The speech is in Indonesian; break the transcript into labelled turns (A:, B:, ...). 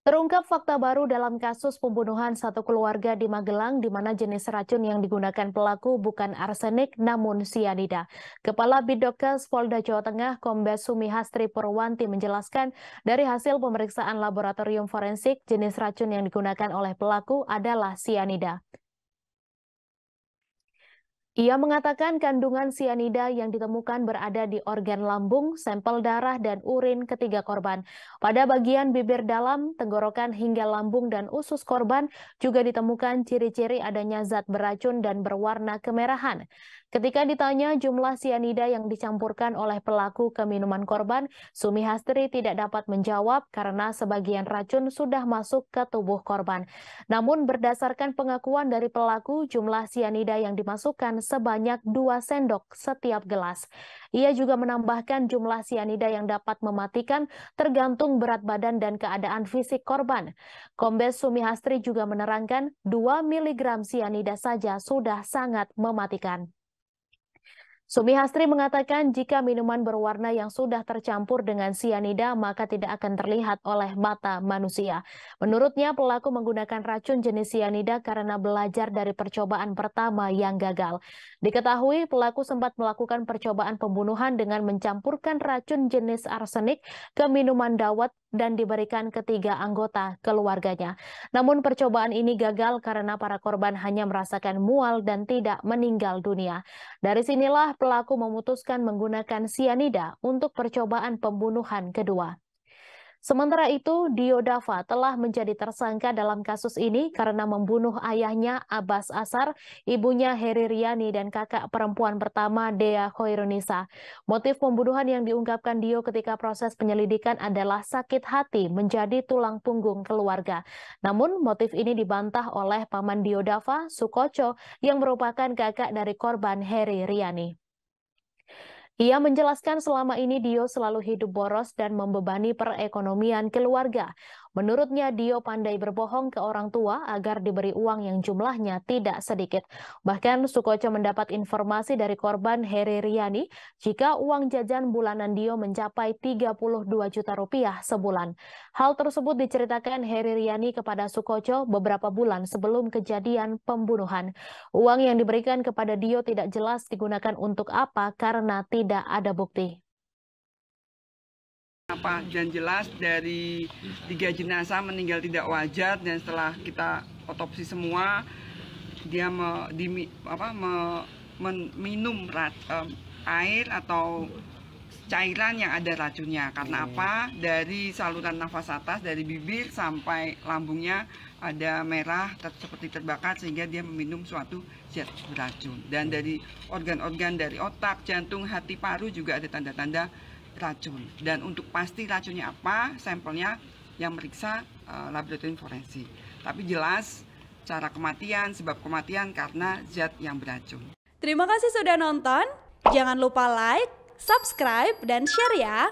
A: Terungkap fakta baru dalam kasus pembunuhan satu keluarga di Magelang di mana jenis racun yang digunakan pelaku bukan arsenik namun sianida. Kepala Bidokes Polda Jawa Tengah Kombes Sumihastri Purwanti menjelaskan dari hasil pemeriksaan laboratorium forensik jenis racun yang digunakan oleh pelaku adalah sianida. Ia mengatakan kandungan sianida yang ditemukan berada di organ lambung, sampel darah, dan urin ketiga korban. Pada bagian bibir dalam, tenggorokan hingga lambung dan usus korban juga ditemukan ciri-ciri adanya zat beracun dan berwarna kemerahan. Ketika ditanya jumlah sianida yang dicampurkan oleh pelaku ke minuman korban, Sumihastri tidak dapat menjawab karena sebagian racun sudah masuk ke tubuh korban. Namun berdasarkan pengakuan dari pelaku, jumlah sianida yang dimasukkan sebanyak 2 sendok setiap gelas. Ia juga menambahkan jumlah sianida yang dapat mematikan tergantung berat badan dan keadaan fisik korban. Kombes Sumihastri juga menerangkan 2 miligram sianida saja sudah sangat mematikan. Sumihastri mengatakan jika minuman berwarna yang sudah tercampur dengan sianida maka tidak akan terlihat oleh mata manusia. Menurutnya pelaku menggunakan racun jenis sianida karena belajar dari percobaan pertama yang gagal. Diketahui pelaku sempat melakukan percobaan pembunuhan dengan mencampurkan racun jenis arsenik ke minuman dawet dan diberikan ketiga anggota keluarganya. Namun percobaan ini gagal karena para korban hanya merasakan mual dan tidak meninggal dunia. Dari sinilah pelaku memutuskan menggunakan sianida untuk percobaan pembunuhan kedua. Sementara itu, Dio Dava telah menjadi tersangka dalam kasus ini karena membunuh ayahnya Abbas Asar, ibunya Heri Riani, dan kakak perempuan pertama Dea Khoirunisa. Motif pembunuhan yang diungkapkan Dio ketika proses penyelidikan adalah sakit hati menjadi tulang punggung keluarga. Namun, motif ini dibantah oleh paman Dio Dava, Sukoco, yang merupakan kakak dari korban Heri Riani. Ia menjelaskan selama ini Dio selalu hidup boros dan membebani perekonomian keluarga. Menurutnya Dio pandai berbohong ke orang tua agar diberi uang yang jumlahnya tidak sedikit. Bahkan Sukoco mendapat informasi dari korban Heri Riani jika uang jajan bulanan Dio mencapai 32 juta rupiah sebulan. Hal tersebut diceritakan Heri Riani kepada Sukoco beberapa bulan sebelum kejadian pembunuhan. Uang yang diberikan kepada Dio tidak jelas digunakan untuk apa karena tidak ada bukti.
B: Dan jelas dari 3 jenazah meninggal tidak wajar dan setelah kita otopsi semua dia minum air atau cairan yang ada racunnya. Karena apa? Dari saluran nafas atas dari bibir sampai lambungnya ada merah seperti terbakar sehingga dia meminum suatu zat beracun. Dan dari organ-organ dari otak, jantung, hati, paru juga ada tanda-tanda racun. Dan untuk pasti racunnya apa, sampelnya yang meriksa laboratorium forensik. Tapi jelas cara kematian, sebab kematian karena zat yang beracun.
C: Terima kasih sudah nonton. Jangan lupa like, subscribe, dan share ya.